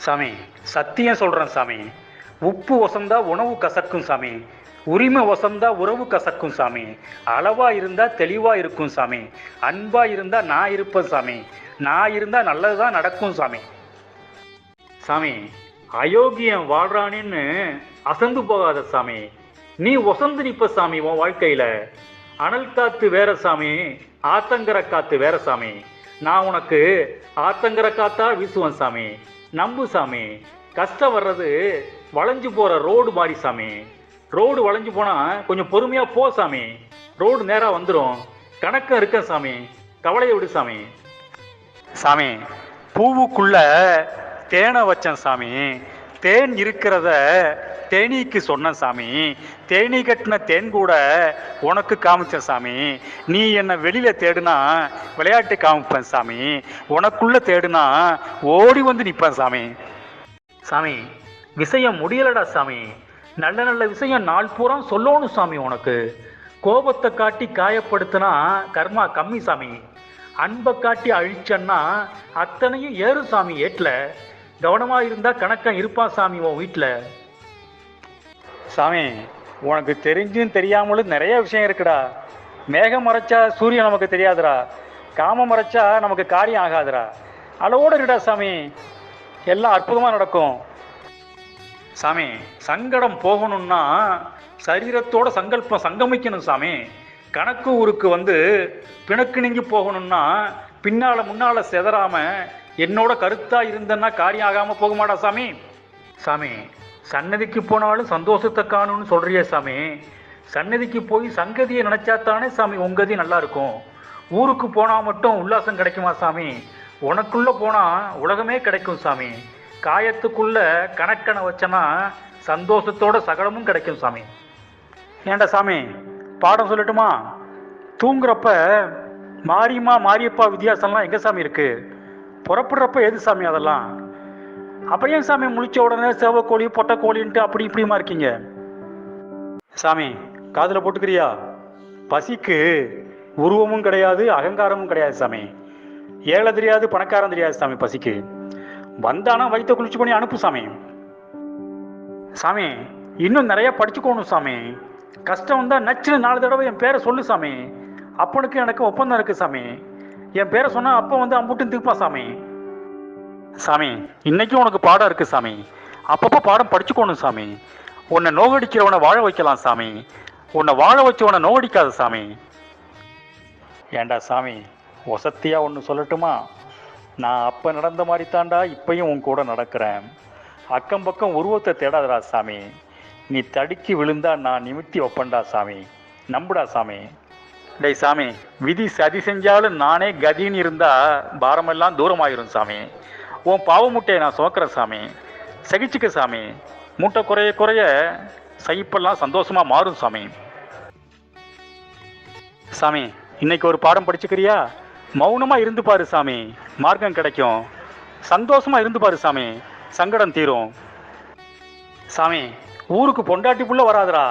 சாமி, சத்தியம் சொல்கிறேன் சாமி. உப்பு வசந்தா உணவு கசக்கும் சாமி. உரிமை வசந்தா உறவு கசக்கும் சாமி. அளவா இருந்தா தெளிவா இருக்கும் சாமி. அன்பா இருந்தா நான் இருப்பேன் சாமி. நான் இருந்தா நல்லதுதான் நடக்கும் சாமி. சாமி, அயோக்கியம் வாழ்றானேன்னு அசந்து போகாத சாமி. நீ ஒசந்து நிற்ப சாமி. உன் வாழ்க்கையில அனல் காத்து வேற சாமி, ஆத்தங்கர காத்து வேற சாமி. நான் உனக்கு ஆத்தங்கர காத்தா வீசுவேன் சாமி. நம்பு சாமி. கஷ்டம் வர்றது வளைஞ்சு போற ரோடு மாதிரி சாமி. ரோடு வளைஞ்சு போனா கொஞ்சம் பொறுமையா போ சாமி. ரோடு நேரா வந்துடும். கணக்கம் இருக்க சாமி. கவலையை விடு சாமி. சாமி, பூவுக்குள்ள தேனை வச்சேன் சாமி. தேன் இருக்கிறத தேனீக்கு சொன்ன சாமி. தேனீ கட்டின தேன் கூட உனக்கு காமிச்சேன் சாமி. நீ என்னை வெளியில தேடுனா விளையாட்டு காமிப்பேன் சாமி. உனக்குள்ள தேடுனா ஓடி வந்து நிற்பேன் சாமி. சாமி, விஷயம் முடியலடா சாமி. நல்ல நல்ல விஷயம் நாள் பூரா சொல்லணும் சாமி. உனக்கு கோபத்தை காட்டி காயப்படுத்தினா கர்மா கம்மி சாமி. அன்பை காட்டி அழிச்சன்னா அத்தனையும் ஏறு சாமி. ஏட்டில் கவனமா இருந்தா கணக்கம் இருப்பான் சாமி உன் வீட்டில். சாமி, உனக்கு தெரிஞ்சும் தெரியாமலும் நிறைய விஷயம் இருக்குடா. மேகம் மறைச்சா சூரியன் நமக்கு தெரியாதுடா. காமம் மறைச்சா நமக்கு காரியம் ஆகாதுடா. அளவோடு இருடா சாமி. எல்லாம் அற்புதமாக நடக்கும் சாமி. சங்கடம் போகணும்னா சரீரத்தோட சங்கல்பம் சங்கமிக்கணும் சாமி. கணக்கு ஊருக்கு வந்து பிணக்கு நீங்கி போகணும்னா பின்னால முன்னால செதறாம என்னோட கருத்தா இருந்தேன்னா காரியம் ஆகாம போக மாட்டா சாமி. சாமி, சன்னதிக்கு போனாலும் சந்தோஷத்தை காணும்னு சொல்றியே சாமி. சன்னதிக்கு போய் சங்கதியை நினைச்சாத்தானே சாமி உங்கதி நல்லா இருக்கும். ஊருக்கு போனா மட்டும் உல்லாசம் கிடைக்குமா சாமி? உனக்குள்ள போனா உலகமே கிடைக்கும் சாமி. காயத்துக்குள்ள கணக்கனை வச்சனா சந்தோஷத்தோட சகலமும் கிடைக்கும் சாமி. ஏண்டா சாமி, பாடம் சொல்லட்டுமா? தூங்குறப்ப மாரியம்மா மாரியப்பா வித்தியாசம்லாம் எங்க சாமி இருக்கு? புறப்படுறப்ப எது சாமி அதெல்லாம்? அப்ப ஏன் சாமி முழிச்ச உடனே சேவக்கோழி பொட்டைக்கோழின்ட்டு அப்படி இப்படிமா இருக்கீங்க? சாமி, காதுல போட்டுக்கிறியா? பசிக்கு உருவமும் கிடையாது, அகங்காரமும் கிடையாது சாமி. ஏழை தெரியாது, பணக்காரன் தெரியாது சாமி. பசிக்கு வந்தானா வயிற்ற குளிச்சு பண்ணி அனுப்பு சாமி. சாமி, இன்னும் நிறைய படிச்சுக்கணும் சாமி. கஷ்டம் வந்தா நச்சுன்னு 4 தடவை என் பேரை சொல்லு சாமி. அப்பனுக்கு எனக்கு ஒப்பந்தம் இருக்கு சாமி. என் பேரை சொன்னா அப்ப வந்து அம்புட்டு திருப்பா சாமி. சாமி, இன்னைக்கும் உனக்கு பாடம் இருக்கு சாமி. அப்பப்போ பாடம் படிச்சுக்கணும் சாமி. உன்னை நோகடிக்கிறவனை வாழ வைக்கலாம் சாமி. உன்னை வாழ வச்சவனை நோகடிக்காத சாமி. ஏண்டா சாமி, வசத்தியா ஒன்று சொல்லட்டுமா? நான் அப்போ நடந்த மாதிரி தாண்டா இப்பயும் உன் கூட நடக்கிறேன். அக்கம் பக்கம் உருவத்தை தேடாதடா சாமி. நீ தடுக்கி விழுந்தா நான் நிமித்தி வைப்பேன்டா சாமி. நம்புடா சாமி. டேய் சாமி, விதி சதி செஞ்சாலும் நானே கதின்னு இருந்தா பாரமெல்லாம் தூரமாயிரும் சாமி. உன் பாவ முட்டையை நான் சுமக்கிறேன் சாமி. சகிச்சுக்க சாமி. மூட்டை குறைய குறைய சகிப்பெல்லாம் சந்தோஷமா மாறும் சாமி. சாமி, இன்னைக்கு ஒரு பாடம் படிச்சுக்கிறியா? மௌனமா இருந்து பாரு சாமி, மார்க்கம் கிடைக்கும். சந்தோஷமா இருந்து பாரு சாமி, சங்கடம் தீரும். சாமி, ஊருக்கு பொண்டாட்டி புள்ள வராதுரா,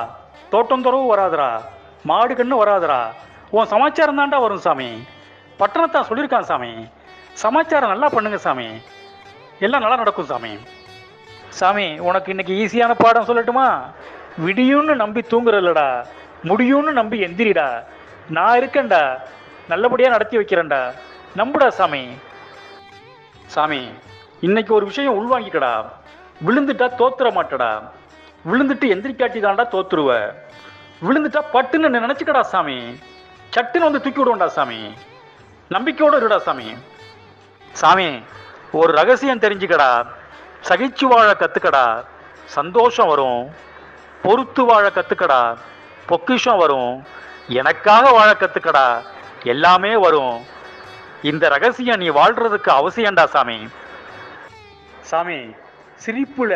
தோட்டம் துறவு வராதுரா, மாடு கண்ணு வராதுரா. உன் சமாச்சாரம் தாண்டா வரும் சாமி. பட்டணத்தான் சொல்லியிருக்கான் சாமி. சமாச்சாரம் நல்லா பண்ணுங்க சாமி, எல்லாம் நல்லா நடக்கும் சாமி. சாமி, உனக்கு இன்னைக்கு ஈஸியான பாடம் சொல்லட்டுமா? விடியும்னு நம்பி தூங்குறல்லடா, முடியும்னு நம்பி எந்திரிடா. நான் இருக்கேன்டா, நல்லபடியா நடத்தி வைக்கிறேன்டா. நம்புடா சாமி. சாமி, இன்னைக்கு ஒரு விஷயம் உள்வாங்கிக்கடா. விழுந்துட்டா தோத்துற மாட்டடா. விழுந்துட்டு எந்திரிக்காட்டி தாண்டா தோத்துருவ. விழுந்துட்டா பட்டுன்னு நினைச்சுக்கடா சாமி. சட்டுன்னு வந்து தூக்கி விடுவோம்டா சாமி. நம்பிக்கையோடு இருடா சாமி. சாமி, ஒரு ரகசியம் தெரிஞ்சுக்கடா. சகிச்சு வாழ கத்துக்கடா, சந்தோஷம் வரும். பொறுத்து வாழ கத்துக்கடா, பொக்கிஷம் வரும். எனக்காக வாழ கத்துக்கடா, எல்லாமே வரும். இந்த ரகசியம் நீ வாழ்றதுக்கு அவசியம்டா சாமி. சாமி, சிரிப்புல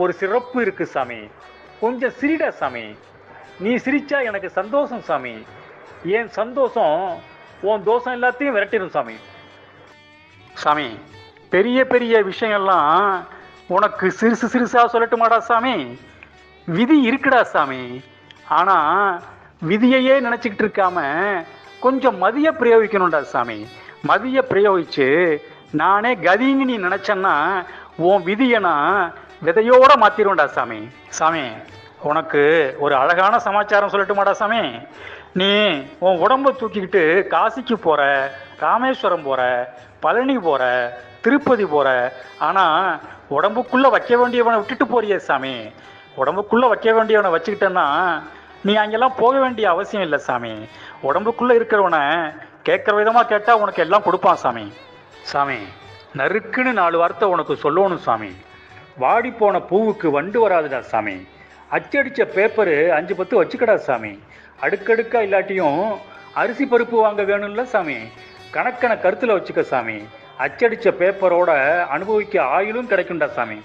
ஒரு சிறப்பு இருக்கு சாமி. கொஞ்சம் சிரிடா சாமி. நீ சிரிச்சா எனக்கு சந்தோஷம் சாமி. ஏன் சந்தோஷம் உன் தோஷம் எல்லாத்தையும் விரட்டிடும் சாமி. சாமி, பெரிய பெரிய விஷயம்லாம் உனக்கு சிறுசு சிறுசா சொல்லட்டுமாடா சாமி? விதி இருக்குடா சாமி. ஆனா விதியையே நினைச்சுக்கிட்டு இருக்காம கொஞ்சம் மதிய பிரயோகிக்கணும்டா சாமி. மதிய பிரயோகிச்சு நானே கதின்னு நீ நினைச்சன்னா உன் விதியை நான் விதையோட மாத்திருவேன்டா சாமி. சாமி, உனக்கு ஒரு அழகான சமாச்சாரம் சொல்லட்டுமாடா சாமி? நீ உன் உடம்ப தூக்கிக்கிட்டு காசிக்கு போற, ராமேஸ்வரம் போற, பழனி போற, திருப்பதி போற. ஆனா உடம்புக்குள்ள வைக்க வேண்டியவனை விட்டுட்டு போறியே சாமி. உடம்புக்குள்ள வைக்க வேண்டியவனை வச்சுக்கிட்டேன்னா நீ அங்கெல்லாம் போக வேண்டிய அவசியம் இல்லை சாமி. உடம்புக்குள்ள இருக்கிறவனை கேட்குற விதமா கேட்டா உனக்கு எல்லாம் கொடுப்பான் சாமி. சாமி, நறுக்குன்னு 4 வார்த்தை உனக்கு சொல்லணும் சாமி. வாடி போன பூவுக்கு வண்டு வராதுடா சாமி. அச்சடிச்ச பேப்பரு 5 10 வச்சுக்கடா சாமி. அடுக்கடுக்கா இல்லாட்டியும் அரிசி பருப்பு வாங்க வேணும்ல சாமி. கணக்கனை கருத்தில் வச்சுக்க சாமி. அச்சடிச்ச பேப்பரோட அனுபவிக்க ஆயுளும் கிடைக்கும்டா சாமி.